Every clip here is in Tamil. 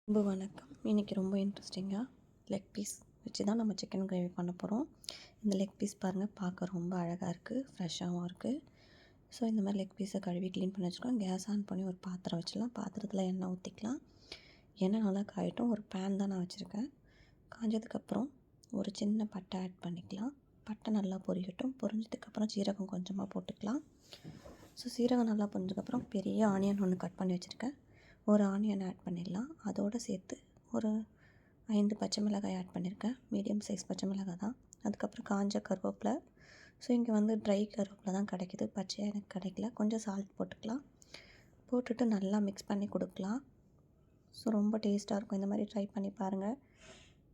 ரொம்ப வணக்கம். இன்றைக்கி ரொம்ப இன்ட்ரெஸ்டிங்காக லெக் பீஸ் வச்சு தான் நம்ம சிக்கன் கிரேவி பண்ண போகிறோம். இந்த லெக் பீஸ் பாருங்கள், பார்க்க ரொம்ப அழகாக இருக்குது, ஃப்ரெஷ்ஷாகவும் இருக்குது. ஸோ இந்த மாதிரி லெக் பீஸை கழுவி க்ளீன் பண்ணி வச்சுக்கலாம். கேஸ் ஆன் பண்ணி ஒரு பாத்திரம் வச்சிடலாம். பாத்திரத்தில் எண்ணெய் ஊற்றிக்கலாம். எண்ணெய் நல்லா காயட்டும். ஒரு பேன் தான் நான் வச்சுருக்கேன். காஞ்சதுக்கப்புறம் ஒரு சின்ன பட்டை ஆட் பண்ணிக்கலாம். பட்டை நல்லா பொரியட்டும். பொரிஞ்சதுக்கப்புறம் சீரகம் கொஞ்சமாக போட்டுக்கலாம். ஸோ சீரகம் நல்லா பொரிஞ்சதுக்கப்புறம் பெரிய ஆனியன் ஒன்று கட் பண்ணி வச்சுருக்கேன். ஒரு ஆனியன் ஆட் பண்ணிடலாம். அதோடு சேர்த்து ஒரு 5 பச்சை மிளகாய் ஆட் பண்ணியிருக்கேன். மீடியம் சைஸ் பச்சை மிளகாய் தான். அதுக்கப்புறம் காஞ்ச கருவேப்பிலை. ஸோ இங்கே வந்து ட்ரை கருவேப்பிலை தான் கிடைக்கிது, பச்சையாக எனக்கு கிடைக்கல. கொஞ்சம் சால்ட் போட்டுக்கலாம். போட்டுட்டு நல்லா மிக்ஸ் பண்ணி கொடுக்கலாம். ஸோ ரொம்ப டேஸ்ட்டாக இருக்கும். இந்த மாதிரி ட்ரை பண்ணி பாருங்கள்.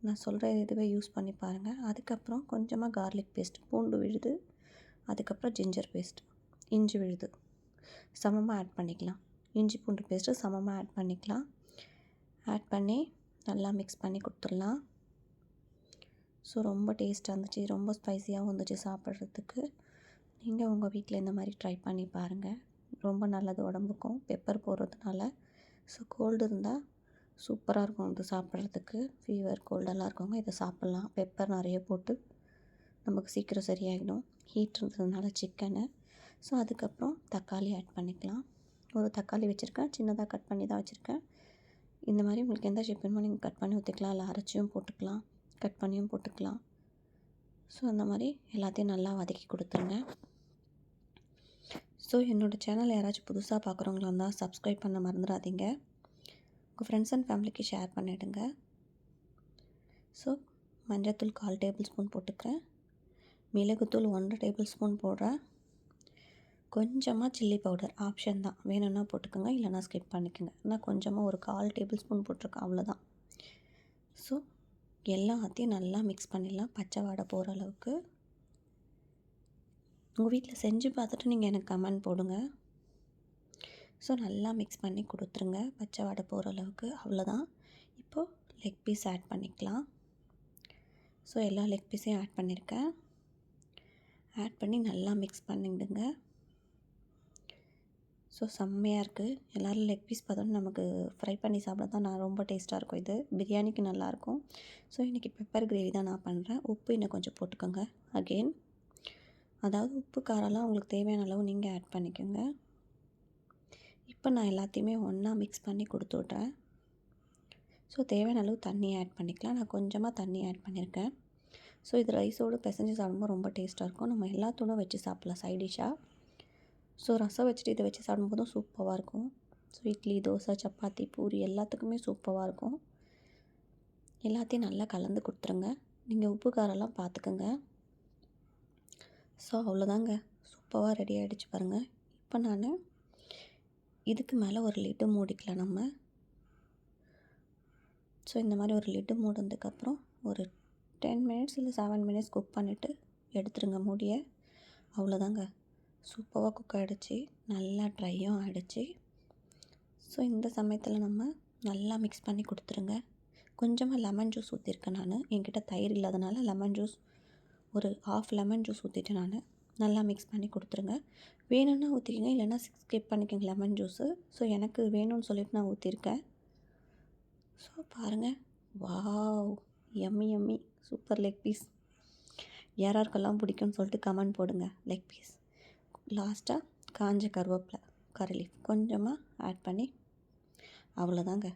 நான் சொல்கிற இதுவே யூஸ் பண்ணி பாருங்கள். அதுக்கப்புறம் கொஞ்சமாக கார்லிக் பேஸ்ட், பூண்டு விழுது, அதுக்கப்புறம் ஜிஞ்சர் பேஸ்ட், இஞ்சி விழுது சமமாக ஆட் பண்ணிக்கலாம். இஞ்சி பூண்டு பேஸ்ட்டு சமமாக ஆட் பண்ணிக்கலாம். ஆட் பண்ணி நல்லா மிக்ஸ் பண்ணி கொடுத்துடலாம். ஸோ ரொம்ப டேஸ்ட்டாக இருந்துச்சு, ரொம்ப ஸ்பைஸியாகவும் இருந்துச்சு சாப்பிட்றதுக்கு. நீங்கள் உங்கள் வீட்டில் இந்த மாதிரி ட்ரை பண்ணி பாருங்கள். ரொம்ப நல்லது உடம்புக்கும், பெப்பர் போடுறதுனால. ஸோ கோல்டு இருந்தால் சூப்பராக இருக்கும் இது சாப்பிட்றதுக்கு. ஃபீவர் கோல்டெல்லாம் இருக்கவங்க இதை சாப்பிட்லாம். பெப்பர் நிறைய போட்டு நமக்கு சீக்கிரம் சரியாகிடும், ஹீட் இருந்ததுனால சிக்கனு. ஸோ அதுக்கப்புறம் தக்காளி ஆட் பண்ணிக்கலாம். ஒரு தக்காளி வச்சுருக்கேன், சின்னதாக கட் பண்ணி தான் வச்சுருக்கேன். இந்த மாதிரி உங்களுக்கு எந்த ஷேப் வேணுமோ நீங்கள் கட் பண்ணி ஊற்றிக்கலாம். இல்லை அரைச்சியும் போட்டுக்கலாம், கட் பண்ணியும் போட்டுக்கலாம். ஸோ அந்த மாதிரி எல்லாத்தையும் நல்லா வதக்கி கொடுத்துருங்க. ஸோ என்னோடய சேனல் யாராச்சும் புதுசாக பார்க்குறவங்களா இருந்தால் சப்ஸ்கிரைப் பண்ண மறந்துடாதீங்க. உங்கள் ஃப்ரெண்ட்ஸ் அண்ட் ஃபேமிலிக்கு ஷேர் பண்ணிவிடுங்க. ஸோ மஞ்சள்தூள் 1/4 டேபிள் ஸ்பூன் போட்டுக்கிறேன். மிளகுத்தூள் 1 டேபிள் ஸ்பூன் போடுறேன். கொஞ்சமாக சில்லி பவுடர் ஆப்ஷன் தான், வேணும்னா போட்டுக்கோங்க, இல்லைனா ஸ்கிப் பண்ணிக்கோங்க. நான் கொஞ்சமாக ஒரு 1/4 டேபிள் ஸ்பூன் போட்டிருக்கேன், அவ்வளோதான். ஸோ எல்லாத்தையும் நல்லா மிக்ஸ் பண்ணிடலாம், பச்சை வாடை போகிற அளவுக்கு. உங்கள் வீட்டில் செஞ்சு பார்த்துட்டு நீங்கள் எனக்கு கமெண்ட் போடுங்க. ஸோ நல்லா மிக்ஸ் பண்ணி கொடுத்துருங்க, பச்சை வாடை போகிற அளவுக்கு, அவ்வளோதான். இப்போது லெக் பீஸ் ஆட் பண்ணிக்கலாம். ஸோ எல்லா லெக் பீஸையும் ஆட் பண்ணியிருக்கேன். ஆட் பண்ணி நல்லா மிக்ஸ் பண்ணிவிடுங்க. ஸோ செம்மையாக இருக்குது. எல்லோரும் லெக் பீஸ் பார்த்தோன்னா நமக்கு ஃப்ரை பண்ணி சாப்பிட தான் நான் ரொம்ப டேஸ்ட்டாக இருக்கும். இது பிரியாணிக்கு நல்லாயிருக்கும். ஸோ இன்றைக்கி பெப்பர் கிரேவி தான் நான் பண்ணுறேன். உப்பு இன்னும் கொஞ்சம் போட்டுக்கோங்க அகெயின். அதாவது உப்பு காரம்லாம் உங்களுக்கு தேவையான அளவு நீங்கள் ஆட் பண்ணிக்கோங்க. இப்போ நான் எல்லாத்தையுமே ஒன்றா மிக்ஸ் பண்ணி கொடுத்து விட்றேன். ஸோ தேவையான அளவு தண்ணி ஆட் பண்ணிக்கலாம். நான் கொஞ்சமாக தண்ணி ஆட் பண்ணியிருக்கேன். ஸோ இது ரைஸோடு பிசைஞ்சு சாப்பிடும்போது ரொம்ப டேஸ்ட்டாக இருக்கும். நம்ம எல்லாத்தோடும் வச்சு சாப்பிட்லாம் சைட் டிஷ்ஷாக. ஸோ ரசம் வச்சுட்டு இதை வச்சு சாப்பிடும்போதும் சூப்பராக இருக்கும். ஸோ இட்லி, தோசை, சப்பாத்தி, பூரி எல்லாத்துக்குமே சூப்பராக இருக்கும். எல்லாத்தையும் நல்லா கலந்து கொடுத்துருங்க. நீங்கள் உப்பு காரெல்லாம் பார்த்துக்கோங்க. ஸோ அவ்வளோதாங்க, சூப்பராக ரெடி ஆகிடுச்சு பாருங்கள். இப்போ நான் இதுக்கு மேலே ஒரு லிட்டு மூடிக்கலாம் நம்ம. ஸோ இந்த மாதிரி ஒரு லிட்டு மூடினதுக்கப்புறம் ஒரு 10 மினிட்ஸ் இல்லை 7 மினிட்ஸ் குக் பண்ணிவிட்டு எடுத்துருங்க மூடியை. அவ்வளோதாங்க, சூப்பராக குக் ஆகிடுச்சு, நல்லா ட்ரையும் ஆகிடுச்சு. ஸோ இந்த சமயத்தில் நம்ம நல்லா மிக்ஸ் பண்ணி கொடுத்துருங்க. கொஞ்சமாக லெமன் ஜூஸ் ஊற்றிருக்கேன் நான். என்கிட்ட தயிர் இல்லாதனால லெமன் ஜூஸ் ஒரு 1/2 லெமன் ஜூஸ் ஊற்றிட்டேன் நான். நல்லா மிக்ஸ் பண்ணி கொடுத்துருங்க. வேணும்னா ஊற்றிக்கங்க, இல்லைன்னா ஸ்கிப் பண்ணிக்கோங்க லெமன் ஜூஸு. ஸோ எனக்கு வேணும்னு சொல்லிட்டு நான் ஊற்றிருக்கேன். ஸோ பாருங்கள், wow, yummy yummy, super leg piece. யாராருக்கெல்லாம் பிடிக்கும்னு சொல்லிட்டு கமெண்ட் போடுங்க. லெக் பீஸ் லாஸ்ட்டாக காஞ்ச கருவேப்பிலை, கறி லீஃப் கொஞ்சமாக ஆட் பண்ணி, அவ்வளோதாங்க,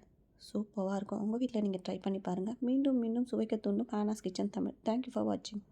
சூப்பராக இருக்கும். உங்கள் வீட்டில் நீங்கள் ட்ரை பண்ணி பாருங்கள். மீண்டும் மீண்டும் சுவைக்க தூண்டும் Anna's kitchen Tamil. Thank you for வாட்சிங்.